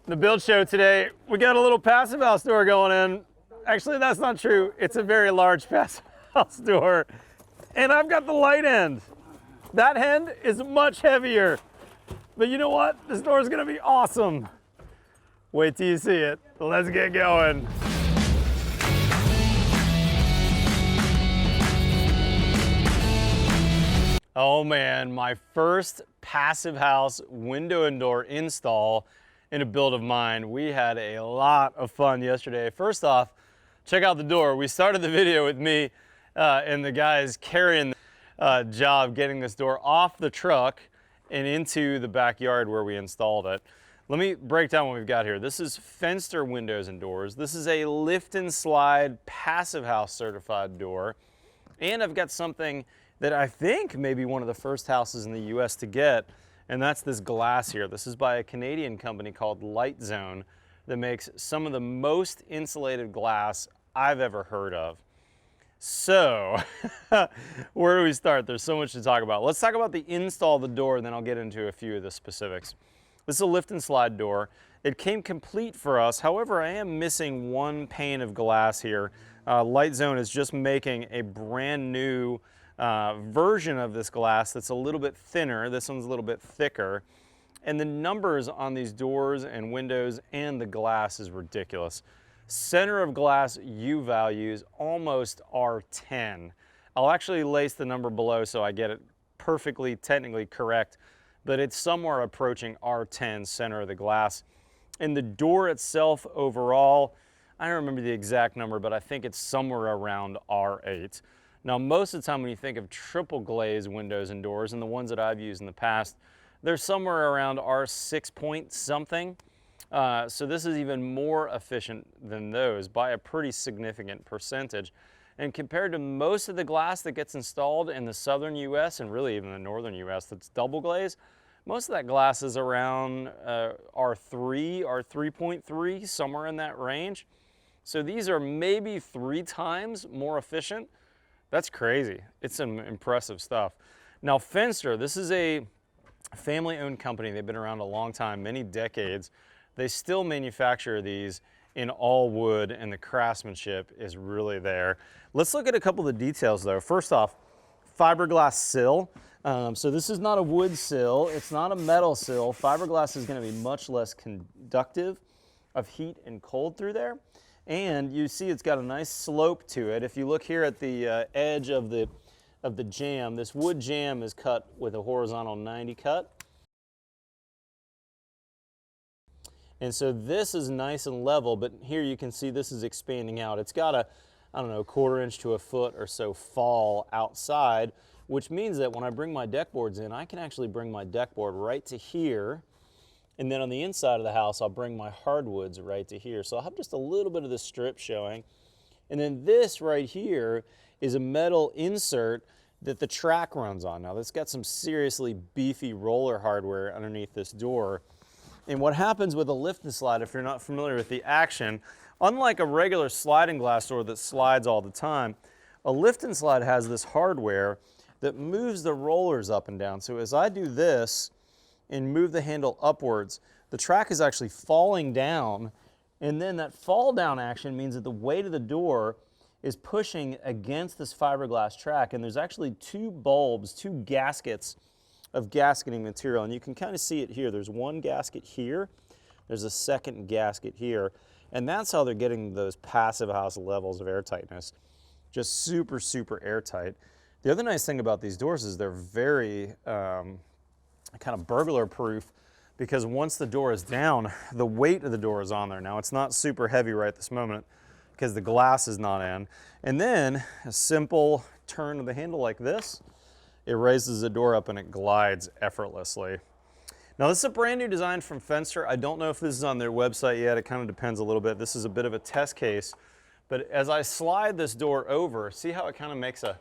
The build show today, we got a little passive house door going in. Actually, that's not true. It's a very large passive house door. And I've got the light end. That end is much heavier. But you know what? This door is gonna be awesome. Wait till you see it. Let's get going. Oh man, my first passive house window and door install in a build of mine. We had a lot of fun yesterday. First off, check out the door. We started the video with me and the guys carrying the job getting this door off the truck and into the backyard where we installed it. Let me break down what we've got here. This is Fenstur windows and doors. This is a lift and slide passive house certified door. And I've got something that I think may be one of the first houses in the US to get, and that's this glass here. This is by a Canadian company called LiteZone that makes some of the most insulated glass I've ever heard of. So, where do we start? There's so much to talk about. Let's talk about the install of the door, and then I'll get into a few of the specifics. This is a lift and slide door. It came complete for us. However, I am missing one pane of glass here. LiteZone is just making a brand new version of this glass that's a little bit thinner. This one's a little bit thicker. And the numbers on these doors and windows and the glass is ridiculous. Center of glass U values almost R10. I'll actually lace the number below so I get it perfectly technically correct, but it's somewhere approaching R10 center of the glass. And the door itself overall, I don't remember the exact number, but I think it's somewhere around R8. Now, most of the time when you think of triple glaze windows and doors, and the ones that I've used in the past, they're somewhere around R6 point something. So this is even more efficient than those by a pretty significant percentage. And compared to most of the glass that gets installed in the southern US and really even the northern US that's double glaze, most of that glass is around R3, R3.3, somewhere in that range. So these are maybe 3 times more efficient. That's crazy. It's some impressive stuff. Now Fenstur, this is a family-owned company. They've been around a long time, many decades. They still manufacture these in all wood, and the craftsmanship is really there. Let's look at a couple of the details though. First off, fiberglass sill. So this is not a wood sill, it's not a metal sill. Fiberglass is going to be much less conductive of heat and cold through there. And you see it's got a nice slope to it. If you look here at the edge of the jamb, this wood jamb is cut with a horizontal 90 cut. And so this is nice and level, but here you can see this is expanding out. It's got a, I don't know, 1/4 inch to a foot or so fall outside, which means that when I bring my deck boards in, I can actually bring my deck board right to here. And then on the inside of the house, I'll bring my hardwoods right to here. So I'll have just a little bit of the strip showing. And then this right here is a metal insert that the track runs on. Now that's got some seriously beefy roller hardware underneath this door. And what happens with a lift and slide, if you're not familiar with the action, unlike a regular sliding glass door that slides all the time, a lift and slide has this hardware that moves the rollers up and down. So as I do this, and move the handle upwards, the track is actually falling down, and then that fall down action means that the weight of the door is pushing against this fiberglass track, and there's actually 2 bulbs, 2 gaskets of gasketing material, and you can kind of see it here. There's one gasket here, there's a second gasket here, and that's how they're getting those passive house levels of airtightness. Just super, super airtight. The other nice thing about these doors is they're very kind of burglar proof, because once the door is down, the weight of the door is on there. Now it's not super heavy right this moment because the glass is not in. And then a simple turn of the handle like this, it raises the door up and it glides effortlessly. Now this is a brand new design from Fenstur. I don't know if this is on their website yet. It kind of depends a little bit. This is a bit of a test case. But as I slide this door over, see how it kind of makes a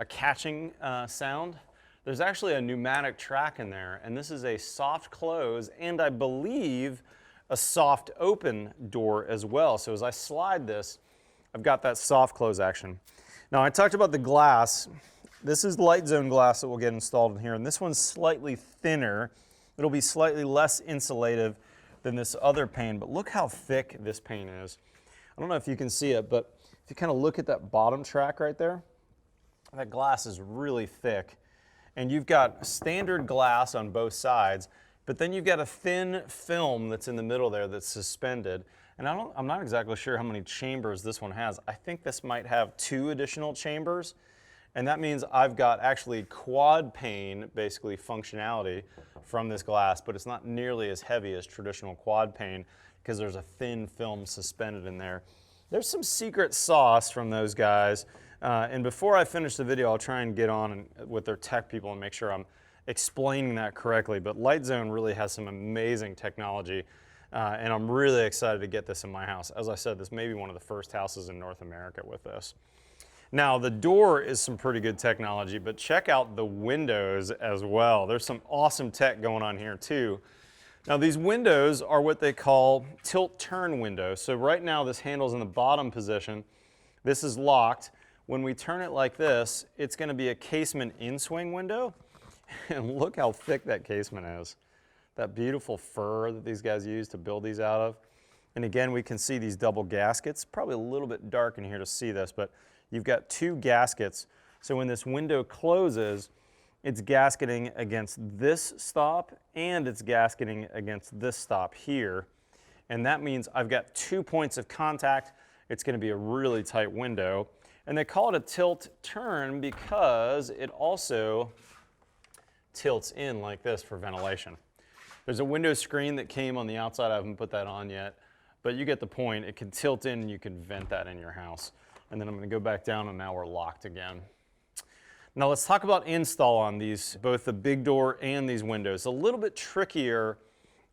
catching sound? There's actually a pneumatic track in there, and this is a soft close and I believe a soft open door as well. So as I slide this, I've got that soft close action. Now I talked about the glass. This is LiteZone glass that will get installed in here, and this one's slightly thinner. It'll be slightly less insulative than this other pane, but look how thick this pane is. I don't know if you can see it, but if you kind of look at that bottom track right there, that glass is really thick. And you've got standard glass on both sides, but then you've got a thin film that's in the middle there that's suspended. And I'm not exactly sure how many chambers this one has. I think this might have 2 additional chambers. And that means I've got actually quad pane, basically functionality from this glass, but it's not nearly as heavy as traditional quad pane because there's a thin film suspended in there. There's some secret sauce from those guys. And before I finish the video, I'll try and get on with their tech people and make sure I'm explaining that correctly. But LiteZone really has some amazing technology, and I'm really excited to get this in my house. As I said, this may be one of the first houses in North America with this. Now, the door is some pretty good technology, but check out the windows as well. There's some awesome tech going on here too. Now, these windows are what they call tilt-turn windows. So right now, this handle's in the bottom position. This is locked. When we turn it like this, it's going to be a casement in-swing window. And look how thick that casement is. That beautiful fur that these guys use to build these out of. And again, we can see these double gaskets. Probably a little bit dark in here to see this, but you've got 2 gaskets. So when this window closes, it's gasketing against this stop and it's gasketing against this stop here. And that means I've got 2 points of contact. It's going to be a really tight window. And they call it a tilt turn because it also tilts in like this for ventilation. There's a window screen that came on the outside. I haven't put that on yet, but you get the point. It can tilt in and you can vent that in your house. And then I'm going to go back down and now we're locked again. Now let's talk about install on these, both the big door and these windows. A little bit trickier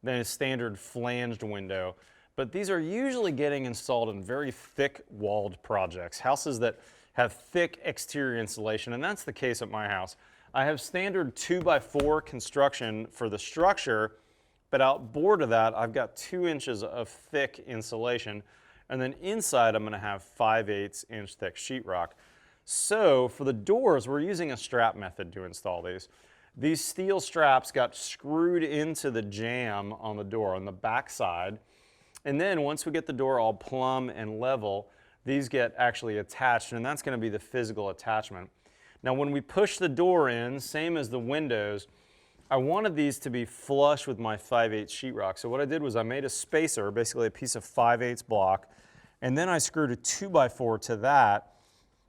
than a standard flanged window, but these are usually getting installed in very thick walled projects, houses that have thick exterior insulation, and that's the case at my house. I have standard 2x4 construction for the structure, but outboard of that, I've got 2 inches of thick insulation. And then inside, I'm going to have 5/8 inch thick sheetrock. So for the doors, we're using a strap method to install these. These steel straps got screwed into the jamb on the door on the back side. And then once we get the door all plumb and level, these get actually attached, and that's going to be the physical attachment. Now when we push the door in, same as the windows, I wanted these to be flush with my 5/8 sheetrock. So what I did was I made a spacer, basically a piece of 5/8 block, and then I screwed a 2x4 to that,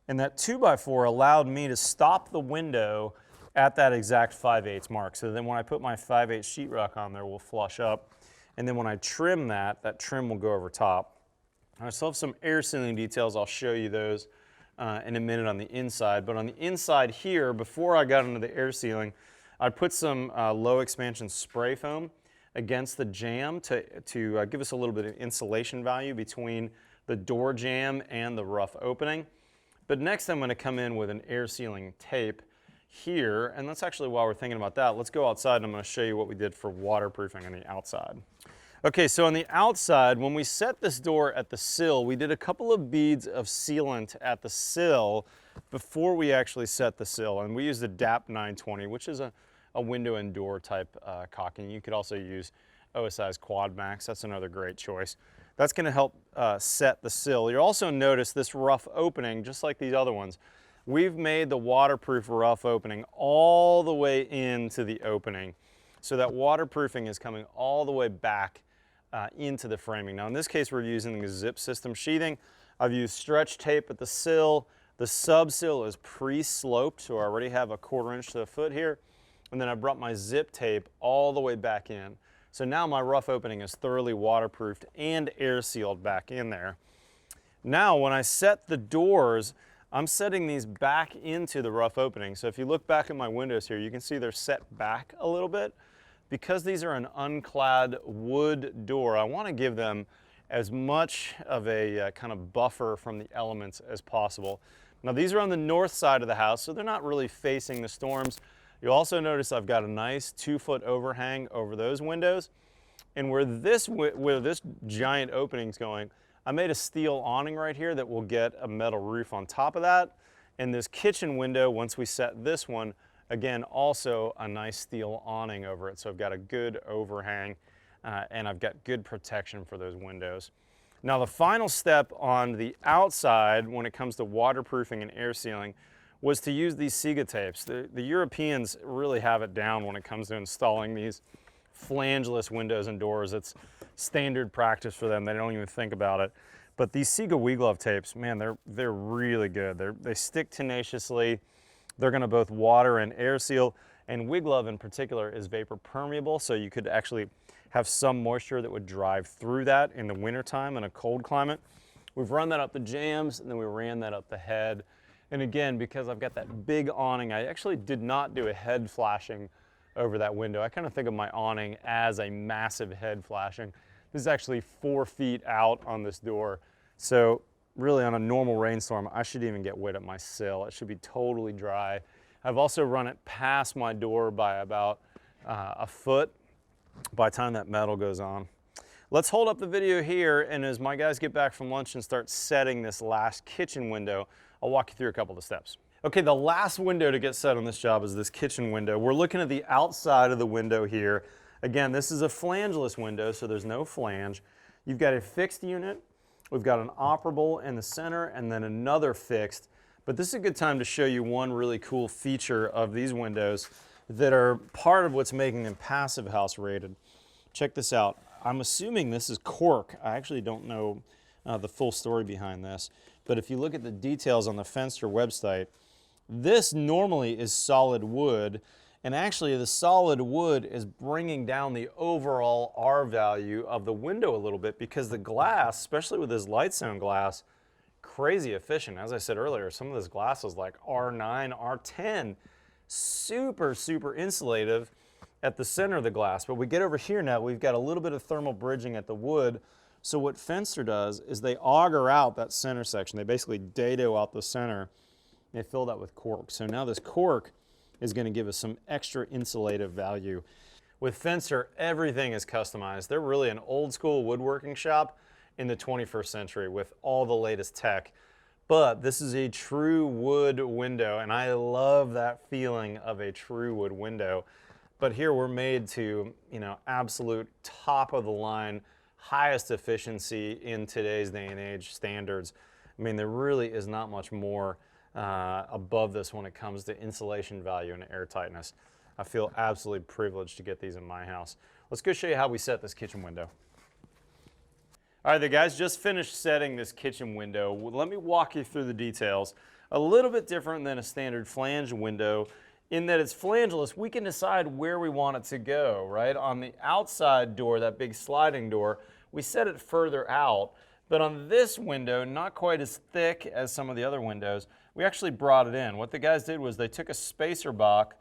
and that 2x4 allowed me to stop the window at that exact 5/8 mark. So then when I put my 5/8 sheetrock on there, we'll flush up, and then when I trim that, that trim will go over top. I still have some air sealing details. I'll show you those in a minute on the inside, but on the inside here, before I got into the air sealing, I put some low expansion spray foam against the jamb to give us a little bit of insulation value between the door jamb and the rough opening. But next I'm going to come in with an air sealing tape here, and that's actually, while we're thinking about that, let's go outside and I'm going to show you what we did for waterproofing on the outside. Okay, so on the outside, when we set this door at the sill, we did a couple of beads of sealant at the sill before we actually set the sill, and we used the DAP 920, which is a window and door type caulking. You could also use OSI's Quad Max. That's another great choice. That's going to help set the sill. You'll also notice this rough opening, just like these other ones. We've made the waterproof rough opening all the way into the opening, so that waterproofing is coming all the way back into the framing. Now in this case, we're using the zip system sheathing. I've used stretch tape at the sill. The sub sill is pre-sloped, so I already have a 1/4 inch to a foot here. And then I brought my zip tape all the way back in. So now my rough opening is thoroughly waterproofed and air sealed back in there. Now when I set the doors, I'm setting these back into the rough opening. So if you look back at my windows here, you can see they're set back a little bit. Because these are an unclad wood door, I want to give them as much of a kind of buffer from the elements as possible. Now these are on the north side of the house, so they're not really facing the storms. You'll also notice I've got a nice 2-foot overhang over those windows. And where this giant opening's going, I made a steel awning right here that will get a metal roof on top of that. And this kitchen window, once we set this one, again, also a nice steel awning over it. So I've got a good overhang and I've got good protection for those windows. Now the final step on the outside when it comes to waterproofing and air sealing was to use these Siga tapes. The Europeans really have it down when it comes to installing these flangeless windows and doors. It's standard practice for them. They don't even think about it. But these Siga Wee Glove tapes, man, they're really good. They stick tenaciously. They're gonna both water and air seal, and Wee Glove in particular is vapor permeable, so you could actually have some moisture that would drive through that in the wintertime in a cold climate. We've run that up the jambs, and then we ran that up the head. And again, because I've got that big awning, I actually did not do a head flashing over that window. I kind of think of my awning as a massive head flashing. This is actually 4 feet out on this door. So really on a normal rainstorm, I shouldn't even get wet at my sill. It should be totally dry. I've also run it past my door by about a foot by the time that metal goes on. Let's hold up the video here, and as my guys get back from lunch and start setting this last kitchen window, I'll walk you through a couple of the steps. Okay, the last window to get set on this job is this kitchen window. We're looking at the outside of the window here. Again, this is a flangeless window, so there's no flange. You've got a fixed unit. We've got an operable in the center and then another fixed. But this is a good time to show you one really cool feature of these windows that are part of what's making them passive house rated. Check this out. I'm assuming this is cork. I actually don't know the full story behind this. But if you look at the details on the Fenstur website, this normally is solid wood, and actually the solid wood is bringing down the overall R value of the window a little bit because the glass, especially with this LiteZone glass, crazy efficient. As I said earlier, some of this glass is like R9, R10, super, super insulative at the center of the glass. But we get over here now, we've got a little bit of thermal bridging at the wood. So what Fenstur does is they auger out that center section. They basically dado out the center. They fill that with cork. So now this cork is going to give us some extra insulative value. With Fenstur, everything is customized. They're really an old school woodworking shop in the 21st century with all the latest tech. But this is a true wood window, and I love that feeling of a true wood window. But here we're made to, absolute top of the line, highest efficiency in today's day and age standards. I mean, there really is not much more above this when it comes to insulation value and airtightness. I feel absolutely privileged to get these in my house. Let's go show you how we set this kitchen window. All right, the guys just finished setting this kitchen window. Let me walk you through the details. A little bit different than a standard flange window in that it's flangeless. We can decide where we want it to go, right? On the outside door, that big sliding door, we set it further out. But on this window, not quite as thick as some of the other windows, we actually brought it in. What the guys did was they took a spacer box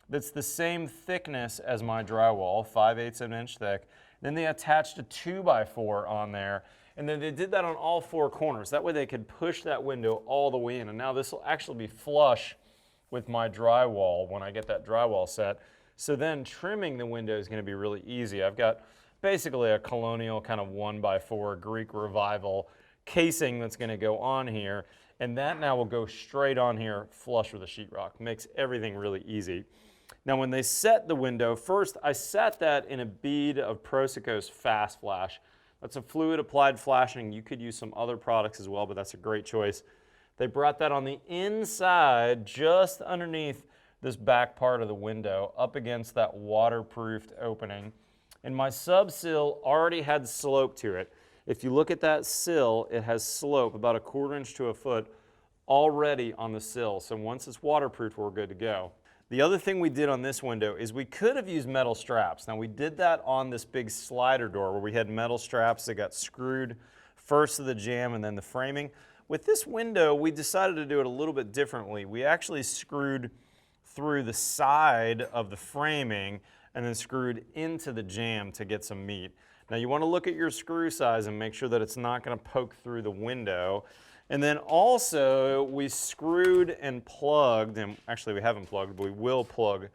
that's the same thickness as my drywall, 5/8 of an inch thick. Then they attached a 2x4 on there, and then they did that on all 4 corners. That way they could push that window all the way in. And now this will actually be flush with my drywall when I get that drywall set. So then trimming the window is going to be really easy. I've got basically a colonial kind of 1x4 Greek Revival casing that's going to go on here, and that now will go straight on here flush with the sheetrock. Makes everything really easy. Now when they set the window, first I set that in a bead of Proseco's Fast Flash. That's a fluid applied flashing. You could use some other products as well, but that's a great choice. They brought that on the inside, just underneath this back part of the window, up against that waterproofed opening. And my sub-sill already had slope to it. If you look at that sill, it has slope, about 1/4 inch to a foot, already on the sill. So once it's waterproofed, we're good to go. The other thing we did on this window is we could have used metal straps. Now we did that on this big slider door where we had metal straps that got screwed first to the jamb and then the framing. With this window, we decided to do it a little bit differently. We actually screwed through the side of the framing and then screwed into the jamb to get some meat. Now you want to look at your screw size and make sure that it's not going to poke through the window. And then also we screwed and plugged, and actually we haven't plugged, but we will plug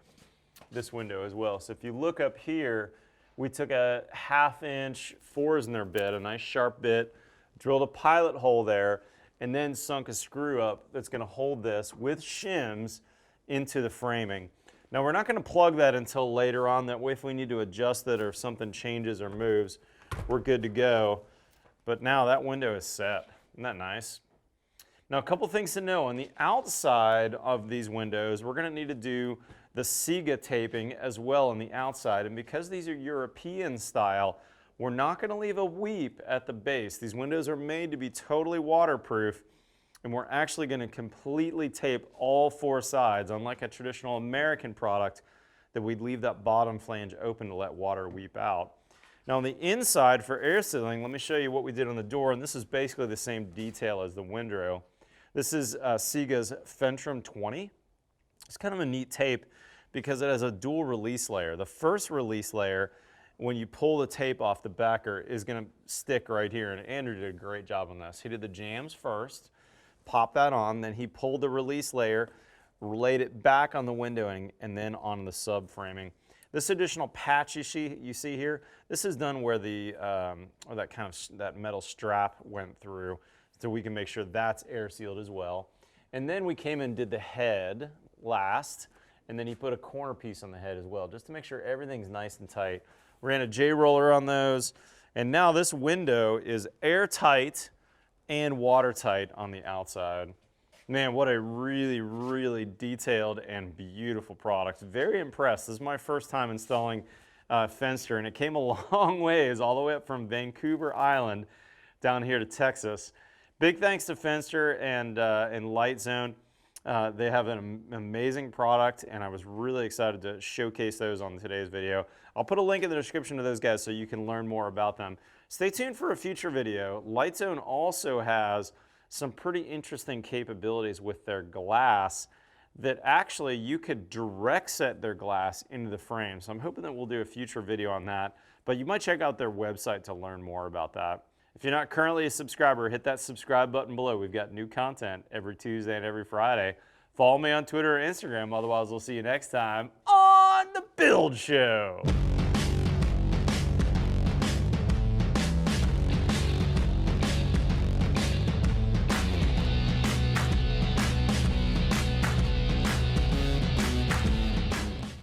this window as well. So if you look up here, we took a 1/2 inch Forstner bit, a nice sharp bit, drilled a pilot hole there, and then sunk a screw up that's going to hold this with shims into the framing. Now we're not going to plug that until later on. That way if we need to adjust it or if something changes or moves, we're good to go. But now that window is set. Isn't that nice? Now a couple things to know. On the outside of these windows, we're going to need to do the Siga taping as well on the outside. And because these are European style, we're not going to leave a weep at the base. These windows are made to be totally waterproof, and we're actually going to completely tape all 4 sides, unlike a traditional American product that we'd leave that bottom flange open to let water weep out. Now on the inside for air sealing, let me show you what we did on the door, and this is basically the same detail as the window. This is Siga's Fenstur 20. It's kind of a neat tape because it has a dual release layer. The first release layer, when you pull the tape off the backer, is going to stick right here, and Andrew did a great job on this. He did the jambs first, popped that on, then he pulled the release layer, laid it back on the windowing, and then on the subframing. This additional patch you see here, this is done where the or that metal strap went through, so we can make sure that's air sealed as well. And then we came and did the head last, and then he put a corner piece on the head as well, just to make sure everything's nice and tight. Ran a J-roller on those, and now this window is airtight and watertight on the outside. Man, what a really, really detailed and beautiful product. Very impressed. This is my first time installing Fenstur, and it came a long ways, all the way up from Vancouver Island down here to Texas. Big thanks to Fenstur and LiteZone. They have an amazing product, and I was really excited to showcase those on today's video. I'll put a link in the description to those guys so you can learn more about them. Stay tuned for a future video. LiteZone also has some pretty interesting capabilities with their glass that actually you could direct set their glass into the frame. So I'm hoping that we'll do a future video on that, but you might check out their website to learn more about that. If you're not currently a subscriber, hit that subscribe button below. We've got new content every Tuesday and every Friday. Follow me on Twitter or Instagram. Otherwise, we'll see you next time on The Build Show.